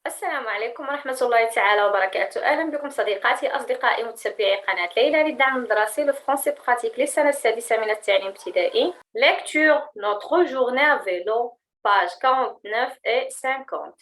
السلام عليكم ورحمة الله تعالى وبركاته. أهلا بكم صديقاتي أصدقائي متابعي قناة ليلى للدعم الدراسي لو فرونسي براتيك للسنة السادسة من التعليم الابتدائي. Lecture Notre journée à vélo, page 49 et 50.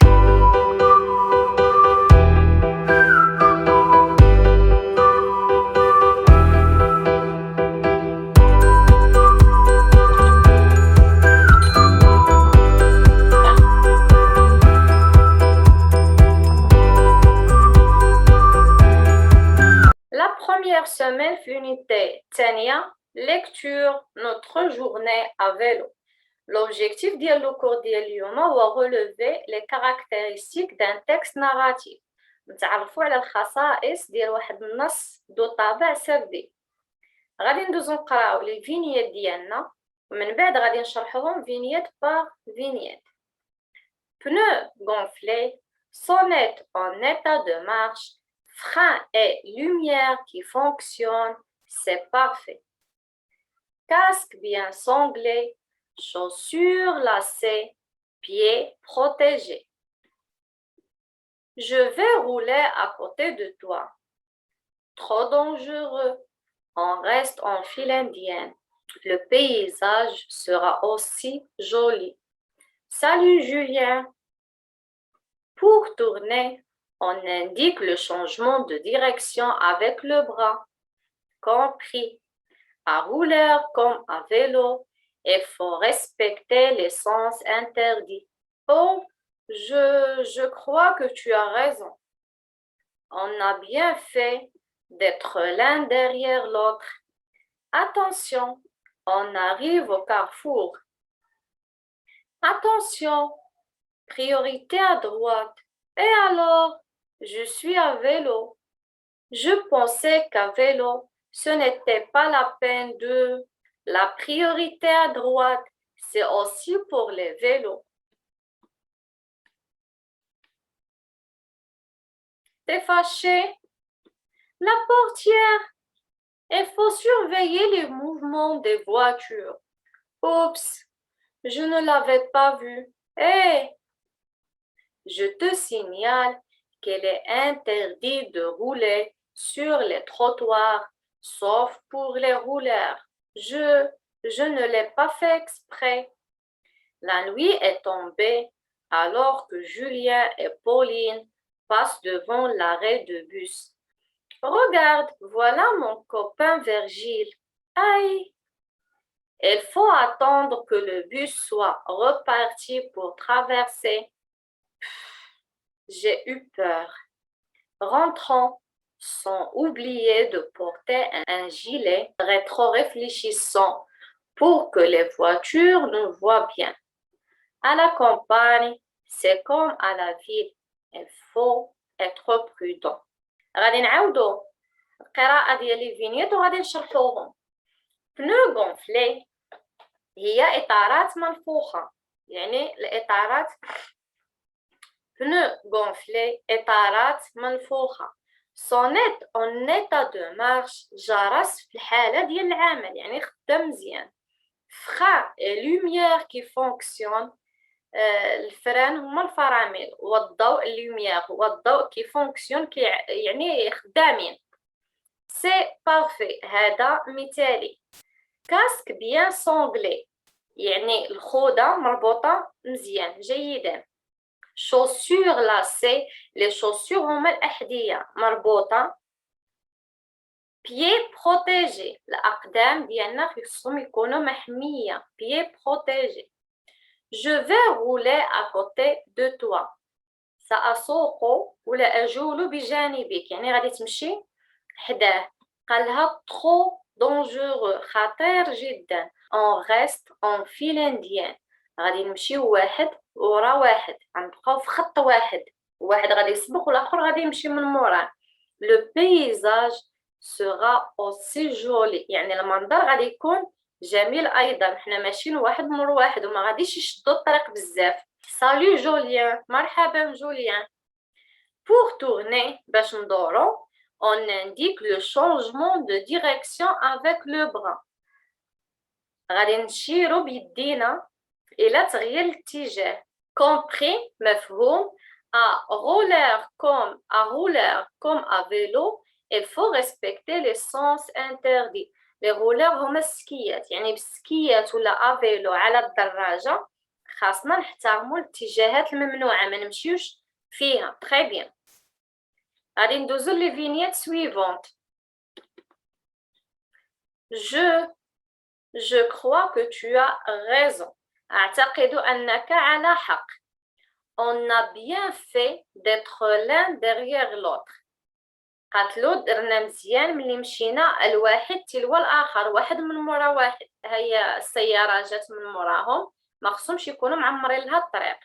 La première semaine في unité الثانية lecture notre journée à vélo. L'objectif ديال لو كور ديال اليوم هو relever les caractéristiques d'un texte narratif. نتعرفوا على الخصائص ديال واحد النص ذو طابع سردي. غادي ندوزو نقراو لي فينيات ديالنا ومن بعد غادي نشرحوهم فينيات باغ فينيات. Pneus gonflés, sonnette en état de marche, frein et lumière qui fonctionnent, c'est parfait. Casque bien sanglé, chaussures lacées, pieds protégés. Je vais rouler à côté de toi. Trop dangereux. On reste en file indienne. Le paysage sera aussi joli. Salut Julien. Pour tourner, on indique le changement de direction avec le bras. Compris. À rouleur comme à vélo, il faut respecter les sens interdits. Oh, je crois que tu as raison. On a bien fait d'être l'un derrière l'autre. Attention, on arrive au carrefour. Attention, priorité à droite. Et alors, je suis à vélo. Je pensais qu'à vélo, ce n'était pas la peine de... La priorité à droite, c'est aussi pour les vélos. T'es fâché? La portière. Il faut surveiller les mouvements des voitures. Oups, je ne l'avais pas vu. Hé! Je te signale qu'il est interdit de rouler sur les trottoirs, sauf pour les rouleurs. Je ne l'ai pas fait exprès. La nuit est tombée alors que Julien et Pauline passent devant l'arrêt de bus. Regarde, voilà mon copain Virgile. Aïe! Il faut attendre que le bus soit reparti pour traverser. J'ai eu peur. Rentrons sans oublier de porter un gilet rétro-réfléchissant pour que les voitures nous voient bien. À la campagne, c'est comme à la ville. Il faut être prudent. غادي نعاودو القراءة ديال لي فينيت وغادي نشرحوهم. Pneus gonflés هي إطارات منفوخة، يعني الإطارات pneus gonflés إطارات منفوخة. Sonnette en état de marche جرس في الحالة ديال العمل يعني خدام مزيان. Frein et lumière qui fonctionne الفران هما الفرامل والضوء اللوميير هو الضوء كي فونكسيون يعني خدامين. سي بارفي هذا مثالي. كاسك بيان سونغلي يعني الخوذة مربوطة مزيان جيدا. شوسور لاسي لي شوسور هما الأحذية مربوطة. بيي بروتيجي الأقدام ديالنا خصهم يكونوا محمية. بيي بروتيجي. Je vais rouler à côté de toi. سأسوق ولا أجول بجانبك يعني غادي تمشي حداه. قالها trop dangereux خطير جدا. On reste en file indienne. غادي نمشيو واحد ورا واحد غنبقاو في خط واحد واحد غادي يسبق والآخر غادي يمشي من موراه. Le paysage sera aussi joli يعني المنظر غادي يكون جميل ايضا. حنا ماشيين واحد مور واحد وما غاديش يشدوا الطريق بزاف. سالو جوليان مرحبا جوليان. Pour tourner باش ندورو on indique le changement de direction avec le bras. غادي نشيرو بيدينا الى تغيير الاتجاه. compris مفهوم. à rouler comme à vélo, il faut respecter les sens interdits. Les rouleurs هما السكيات، يعني بالسكيات ولا افيلو على الدراجة خاصنا نحترموا الاتجاهات الممنوعة، ما نمشيوش فيها. très bien. غادي ندوزو لي فينيت suivante. Je crois que tu as raison. أعتقد أنك على حق. On a bien fait d'être l'un derrière l'autre. قاتلو درنا مزيان ملي مشينا الواحد تلو الآخر، واحد من مورا واحد. هيا السيارة جات من موراهم، ما خصهمش يكونوا معمرين لها الطريق.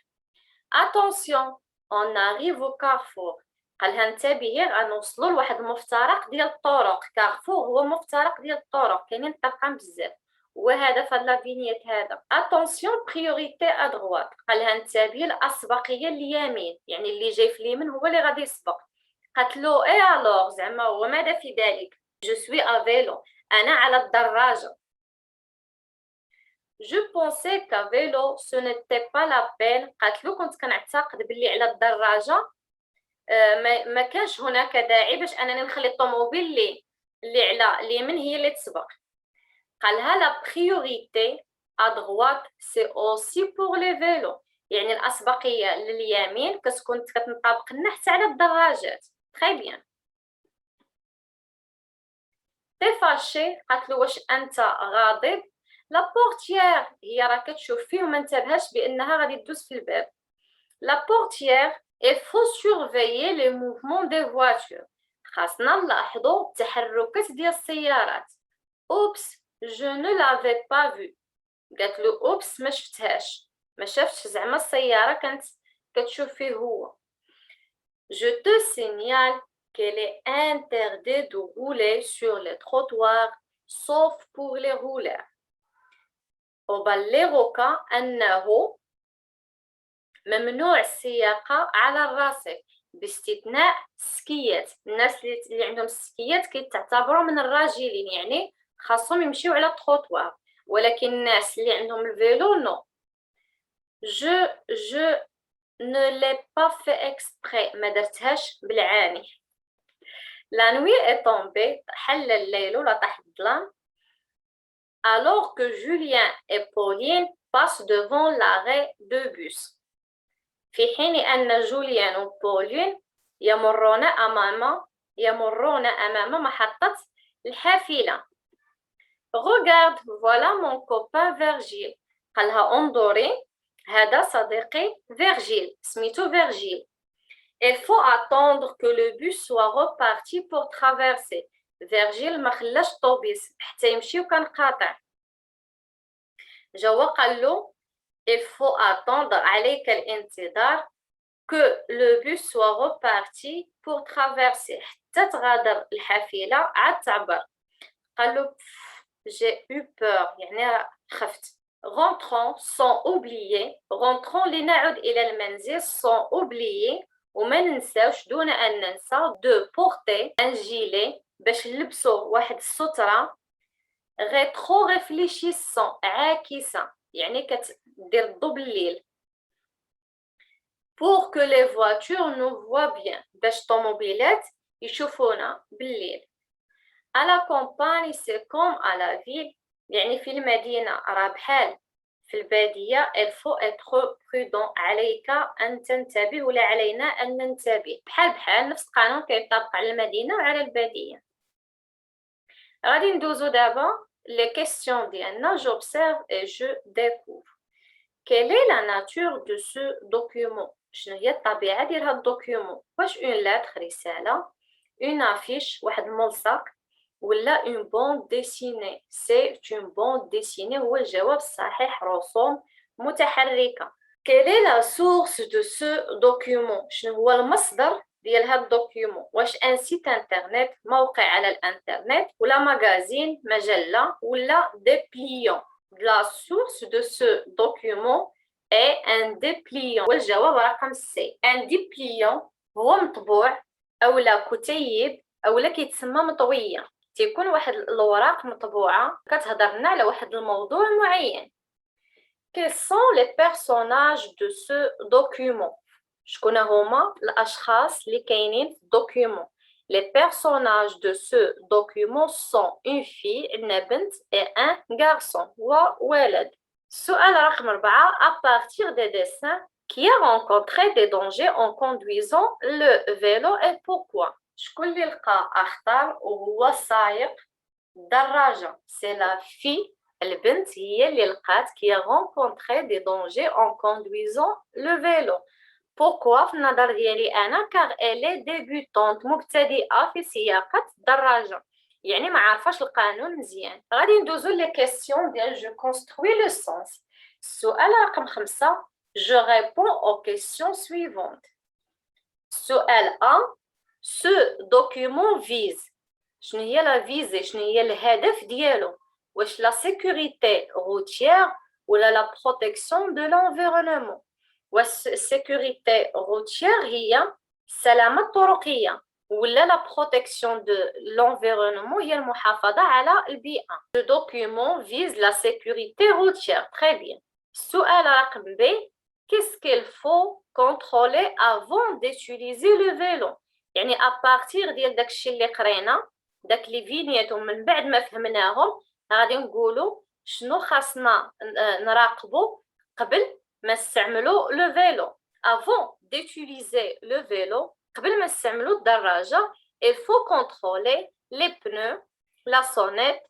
Attention, on arrive au carrefour. قالها انتبهي غنوصلوا لواحد المفترق ديال الطرق. كارفور هو مفترق ديال الطرق، كاينين طرقان بزاف، وهذا في لا فينيت هذا. اتونسيون بريوريتي ا دروات. قالها انتبهي الاسبقيه اليمين، يعني اللي جاي في اليمين هو اللي غادي يسبق. قالت له اي الوغ زعما وماذا في ذلك؟ جو سوي ا فيلو، انا على الدراجه. جو بونسي كا فيلو سو نيتي با لا بين. قالت له كنت كنعتقد باللي على الدراجه ما كانش هناك داعي باش انني نخلي الطوموبيل اللي على اليمين هي اللي تسبق. قالها لا بريوريتي ا دروات سي اوسي بور لي فيلو، يعني الاسبقيه لليمين كتكون كتنطبق لنا حتى على الدراجات. تري بيان. تي فاشي. قالت له واش انت غاضب؟ لا بورتيير هي راه كتشوف فيه وما انتبهاش بانها غادي تدوز في الباب. لا بورتيير il faut surveiller les mouvements des voitures. خاصنا نلاحظوا التحركات ديال السيارات. اوبس je ne l'avais pas vu. قالت له اوبس ما شفتهاش، ما شفتش زعما السياره كانت كتشوف فيه هو. je te signale qu'il est interdit de rouler sur les trottoirs sauf pour les rouleurs. أبلغك أنه ممنوع السياقة على الرصيف باستثناء السكيات. الناس اللي عندهم السكيات كيتعتبروا من الراجلين، يعني خاصهم يمشيو على التروطوار، ولكن الناس اللي عندهم الفيلو نو. je ne l'ai pas fait exprès، ما درتهاش بالعاني. la nuit est tombée، حل الليل ولا طاح الظلام. alors que Julien et Pauline passent devant l'arrêt de bus، في حين أن جوليان وبولين يمرون أمام محطة الحافلة. Regarde, voilà mon copain Virgile. قالها انظري هذا صديقي فيرجيل، سميتو فيرجيل. Il faut attendre que le bus soit reparti pour traverser. فيرجيل ما خلاش الطوبيس حتى يمشي وكان قاطع. جا قال له il faut attendre عليك الانتظار que le bus soit reparti pour traverser حتى تغادر الحافلة عاد تعبر. قال له j'ai eu peur، يعني خفت. rentrons sans oublier، rentrons لنعد إلى المنزل sans oublier، وما ننساوش دون أن ننسى de porter un gilet باش نلبسو واحد السترة rétro réfléchissant عاكسة، يعني كتدير الضو بالليل. pour que les voitures nous voient bien باش الطوموبيلات يشوفونا بالليل. à la campagne c'est comme à la ville، يعني في المدينة راه بحال في البادية. il faut être prudent، عليك أن تنتبه ولا علينا أن ننتبه. بحال نفس القانون كيطبق على المدينة وعلى البادية. غادي ندوزو دابا les questions ديالنا. j'observe et je découvre. quelle est la nature de ce document؟ شنو هي الطبيعة ديال هاد الدوكيومون؟ واش اون لاتر رسالة، اون افيش واحد الملصق، ولا اون بوند ديسيني؟ سي اون بوند ديسيني هو الجواب الصحيح، رسوم متحركة. quelle est la source de ce document؟ شنو هو المصدر ديال هاد الدوكيومون؟ واش ان سيت انترنت موقع على الانترنت، ولا ماغازين مجلة، ولا ديبليون؟ La source de ce document est un dépliant، والجواب رقم سي. un dépliant هو مطبوع أولا كتيب أولا كيتسمى مطوية، تيكون واحد الأوراق مطبوعة كتهضر لنا على واحد الموضوع معين. quels sont les personnages de ce document؟ شكون هما الأشخاص اللي كاينين في الدوكيومون. Les personnages de ce document sont une fille, عندنا بنت et un garçon هو ولد. السؤال رقم 4. À partir des dessins, qui a rencontré des dangers en conduisant le vélo et pourquoi. شكون اللي لقى أخطر وهو سايق الدراجة. C'est la fille, البنت هي اللي لقات qui a rencontré des dangers en conduisant le vélo. Pourquoi في النظر ديالي أنا car elle est débutante مبتدئة في سياقة الدراجة يعني ما عارفاش القانون مزيان. غادي ندوزو لي كيسيون ديال جو كونستروي لو سونس. السؤال رقم 5. Je réponds aux questions suivantes. سؤال 1. Ce document vise. شنو هي لا فيزي شنو هي الهدف ديالو. واش لا sécurité routière ولا لا protection de l'environnement. والسيكوريتي روتيير هي السلامة الطرقية ولا لا بروتيكسيون دو لونفيرونمون هي المحافظة على البيئة. Le document vise la sécurité routière. Très bien. السؤال رقم ب. Qu'est-ce qu'il faut contrôler avant d'utiliser le vélo. يعني أبارتيغ ديال داكشي اللي قرينا داك لي فينيات ومن بعد ما فهمناهم غادي نقولوا شنو خاصنا نراقبوا قبل ما نستعملوا لو فيلو. avant d'utiliser le vélo قبل ما نستعملوا الدراجة il faut contrôler les pneus, la sonnette,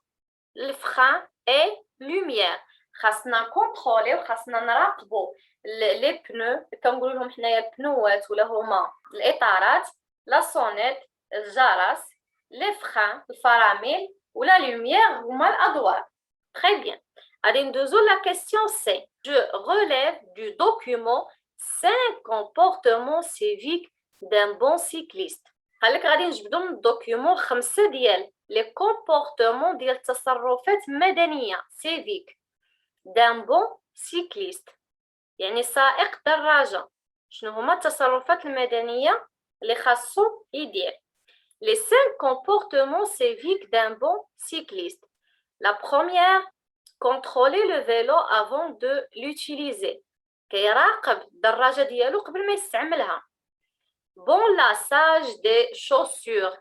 le frein et lumière. خاصنا كونترولي وخاصنا نراقبوا لي بنو كنقولوا لهم حنايا بنوات ولا هما الاطارات لا سونيت الجرس لي فران الفرامل ولا لوميير هما الاضواء. Très bien. Allez, nous la question C. Je relève du document 5 comportements civiques d'un bon cycliste. قالك غادي نجبدو من الدوكيومون 5 ديال لي كومبورتمون ديال التصرفات المدنيه سيفيك d'un bon cycliste يعني سائق دراجه. شنو هما التصرفات المدنيه اللي خاصو يدير. Les 5 comportements civiques d'un bon cycliste. La première, contrôler le vélo avant de l'utiliser. كيراقب الدراجة ديالو قبل ما يستعملها. Bon lassage des chaussures.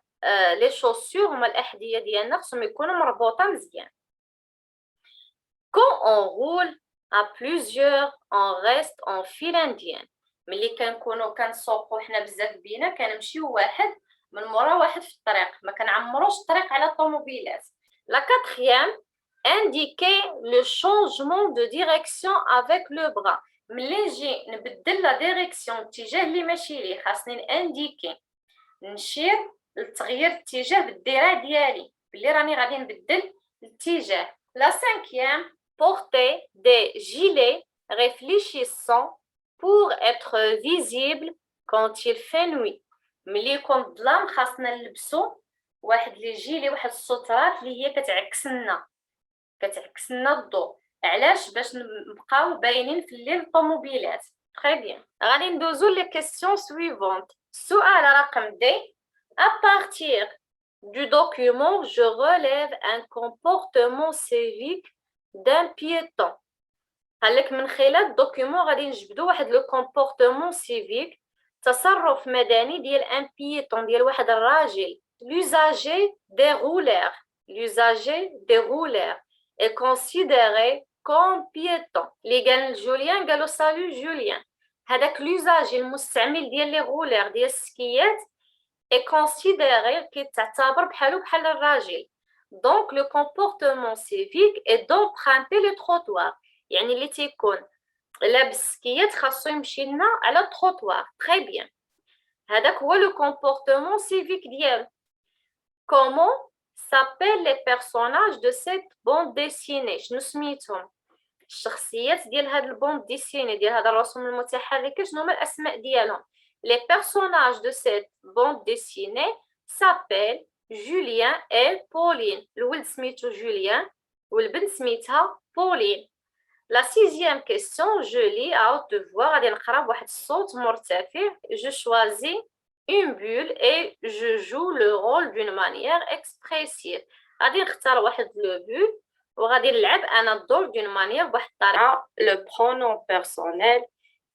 Les chaussures هما الأحذية ديالنا خصهم يكونوا مربوطة مزيان. Quand on roule à plusieurs, on reste en file indienne. ملي كنكونوا كنسوقوا حنا بزاف بينا كنمشيو واحد من مورا واحد في الطريق ما كنعمروش الطريق على الطوموبيلات. La quatrième, indiquer le changement de direction avec le bras. ملي نجي نبدل لا ديريكسيون الاتجاه اللي ماشي ليه خاصني انديكي نشير لتغيير الاتجاه بالذراع ديالي بلي راني غادي نبدل الاتجاه. La cinquième, porter des gilets réfléchissants pour être visible quand il fait nuit. ملي يكون الظلام خاصنا نلبسو واحد لي جيلي واحد السترات اللي هي كتعكس لنا الضوء. علاش؟ باش نبقاو باينين في الليل الطوموبيلات. Très bien. غادي ندوزو لي كيسيون سويفونت. السؤال رقم دي. À partir du document, je relève un comportement civique d'un piéton. قالك من خلال الدوكيومون غادي نجبدو واحد لو كومبورتمون سيفيك تصرف مدني ديال ان بييتون ديال واحد الراجل. L'usager des rouleurs est considéré comme piéton. اللي قال جوليان قالوا سالو جوليان. هذاك لوزاجي المستعمل ديال لي غولير ديال السكيات est considéré كيتعتبر بحالو بحال الراجل. Donc le comportement civique est d'emprunter le trottoir. يعني اللي تيكون لابس سكيات خاصو يمشي لنا على التروطوار. Très bien. هذاك هو لو كومبورتمون سيفيك ديالو. Comment s'appellent les personnages de cette bande dessinée. شنو سميتهم الشخصيات ديال هاد البوند ديسيني ديال هاد الرسوم المتحركه شنو هما الاسماء ديالهم. Les personnages de cette bande dessinée s'appellent Julien et Pauline. الولد سميتو جوليان والبنت سميتها بولين. La sixième question, je lis à haute voix. غادي نقرا بواحد الصوت مرتفع. Je choisis une bulle et je joue le rôle d'une manière expressive. غادي نختار واحد لو بول وغادي نلعب انا الدور d'une manière بواحد الطريقه. Le pronom personnel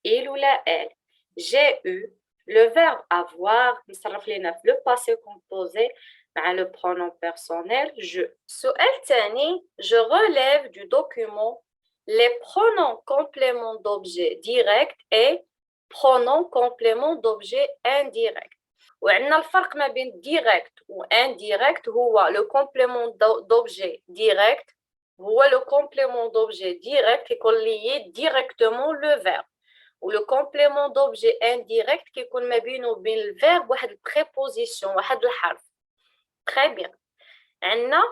il ou la elle. j'ai eu. Le verbe avoir نصرف لينا في le passé composé مع le pronom personnel je. السؤال الثاني je relève du document les pronoms compléments d'objet direct et pronoms compléments d'objet indirect. وعندنا الفرق ما بين direct و indirect هو le complément d'objet direct هو le complément d'objet direct كيكون lié directement le verbe. و le complément d'objet indirect كيكون ما بينه وبين الفيرب واحد البريبوزيسيون واحد الحرف. très bien. عندنا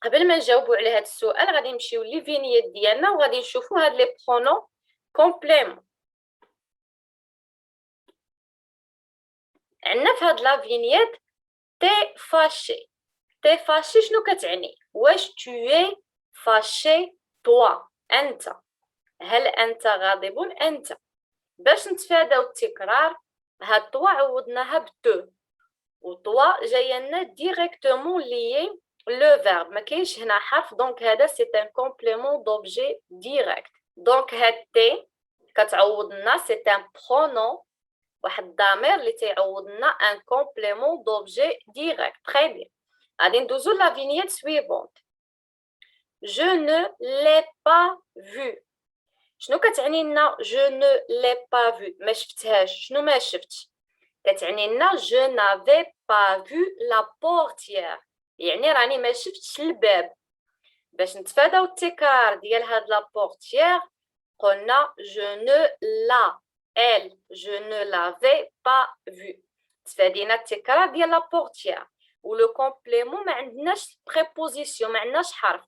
قبل ما نجاوبوا على هذا السؤال غادي نمشيو لي فينييت ديالنا وغادي نشوفوا هاد لي برونون كومبليمون. عندنا في هاد لا فينييت تي فاشي. تي فاشي شنو كتعني؟ واش tu es fâché toi انت؟ هل انت غاضب انت؟ باش نتفاداو التكرار هاد توا عوضناها بتو و توا جايه لنا ديريكتومون ليي لو فيرب ما كاينش هنا حرف دونك هذا سي ان كومبليمون دوبجي ديريكت. دونك هاد تي كتعوض لنا سي ان برونون واحد الضمير اللي تيعوض لنا ان كومبليمون دوبجي ديريكت. تري بيان. غادي ندوزو لا فينييت سويفونت. je ne l'ai pas vu. شنو كتعني لنا je ne l'ai pas vu؟ ما شفتهاش. شنو ما شفتش؟ كتعني لنا je n'avais pas vu la portière يعني راني ما شفتش الباب. باش نتفاداو التكرار ديال هاد لا بورتيير قلنا je ne la elle je ne l'avais pas vu. تفادينا التكرار ديال لا بورتيير و لو كومبليمون ما عندناش بريبوزيسيون ما عندناش حرف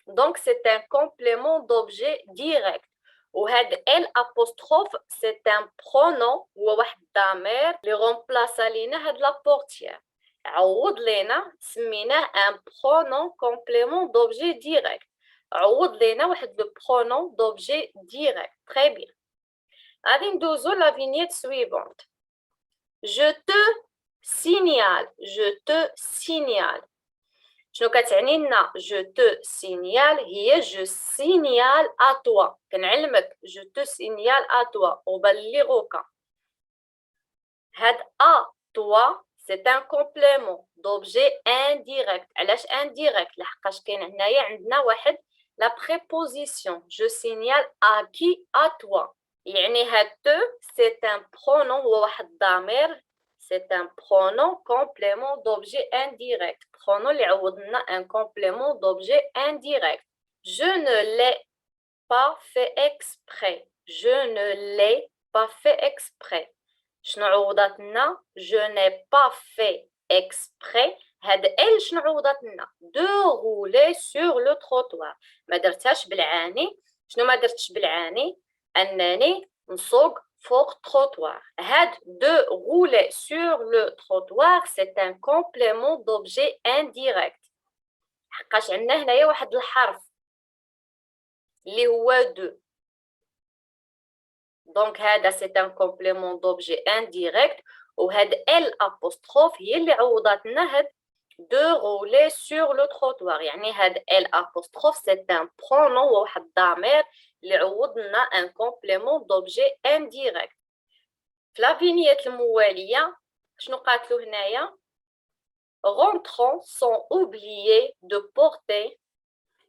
دونك سي ان كومبليمون دوبجي ديريكت. وهاد ال apostrophe c'est un pronom هو واحد الضمير اللي غومبلاصا لينا هاد لا بورتيير عوض لينا سميناه ان pronom complément d'objet direct. عوض لينا واحد لو pronom d'objet direct. très bien. غادي ندوزو لا فينييت سويفونت. je te signale je te signale. شنو كتعني لنا je te signale؟ هي je signale à toi. كنعلمك je te signale à toi أبلغك. هاد à toi c'est un complément d'objet indirect. علاش indirect؟ لحقاش كاين هنايا عندنا واحد la préposition je signale à qui؟ à toi. يعني هاد te c'est un pronom هو واحد الضمير c'est un pronom complément d'objet indirect. pronom اللي عوض لنا un complément d'objet indirect. je ne l'ai pas fait exprès. je ne l'ai pas fait exprès. شنو عوضات لنا je n'ai pas fait exprès. هاد ال شنو عوضات لنا de rouler sur le trottoir. ما درتهاش بالعاني. شنو ما درتش بالعاني؟ انني نسوق فوق trottoir. had de rouler sur le trottoir c'est un complément d'objet indirect. حقاش عندنا هنايا واحد الحرف اللي هو de. دونك هذا c'est un complément d'objet indirect وهاد ال apostrophe هي اللي عوضات لنا هاد de rouler sur le trottoir. يعني هاد ال apostrophe c'est un pronom واحد الضمير اللي عوض لنا un complément d'objet indirect. في لا فينييت المواليه شنو قالتلو هنايا rentrants sont oubliés de porter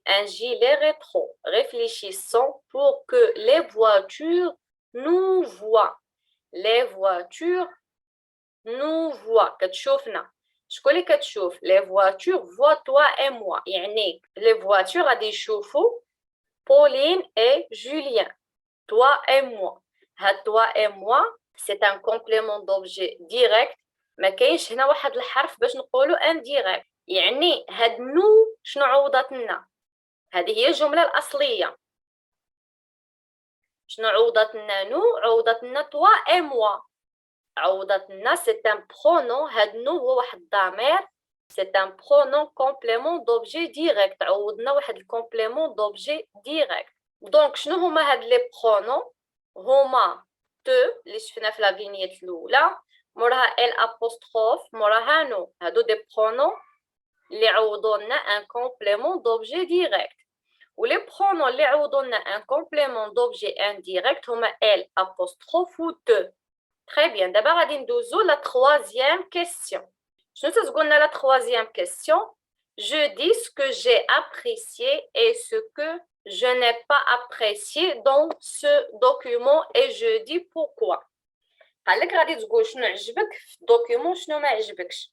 un gilet rétro réfléchissons pour que les voitures nous voient. les voitures nous voient. كتشوفنا. شكون اللي كتشوف؟ les voitures voient toi et moi. يعني les voitures غادي يشوفوا Pauline et Julien. toi et moi. هاد toi et moi c'est un complément d'objet direct. ما كاينش هنا واحد الحرف باش نقولوا indirect. يعني هاد نو شنو عوضت لنا؟ هذه هي الجمله الاصليه. شنو عوضت لنا نو؟ عوضت لنا toi et moi. عوضت لنا c'est un pronom. هاد نو هو واحد الضمير c'est un pronom complément d'objet direct. عوضنا واحد الكومبليمون دوبجي ديريكت. دونك شنو هما هاد لي برونون؟ هما te اللي شفنا في لا فينييت الاولى موراها ال apostrophe موراها نو. هادو دي برونون اللي عوضوا لنا ان كومبليمون دوبجي ديريكت. ولي برونون اللي عوضوا لنا ان كومبليمون دوبجي انديريكت هما ال apostrophe و te. Très bien. دابا غادي ندوزو لا troisième question. شنو تتقولنا لا troisième question? Je dis ce que j'ai apprécié et ce que je n'ai pas apprécié dans ce document et je dis pourquoi. قالك غادي تقول شنو عجبك في الدوكيومون شنو ما عجبكش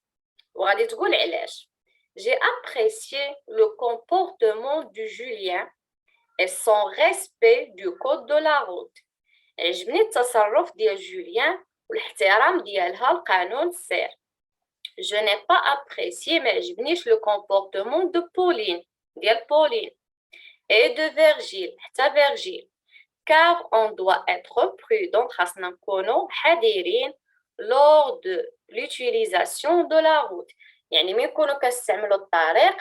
وغادي تقول علاش. J'ai apprécié le comportement de Julien et son respect du code de la route. عجبني التصرف ديال جوليان والاحترام ديالها لقانون السير. Je n'ai pas apprécié ما عجبنيش le comportement de Pauline ديال Pauline et de Virgile حتى Virgile car on doit être prudent خاصنا نكونوا حذرين lors de l'utilisation de la route. يعني ملي نكونوا كنستعملوا الطريق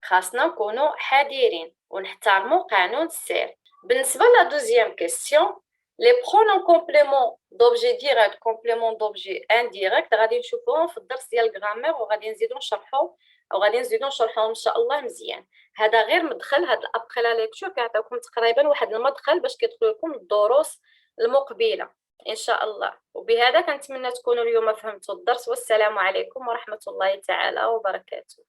خاصنا نكونوا حذرين ونحترموا قانون السير. بالنسبه لا دوزيام كيسيون لي برونون كومبليمون دوبجي ديريكت كومبليمون دوبجي انديريكت غادي نشوفوهم في الدرس ديال الغرامير وغادي نزيدو نشرحوهم ان شاء الله مزيان. هذا غير مدخل، هاد الابخي لا ليكتور كيعطيوكم تقريبا واحد المدخل باش كيدخلوا لكم الدروس المقبله ان شاء الله. وبهذا كنتمنى تكونوا اليوم فهمتوا الدرس، والسلام عليكم ورحمه الله تعالى وبركاته.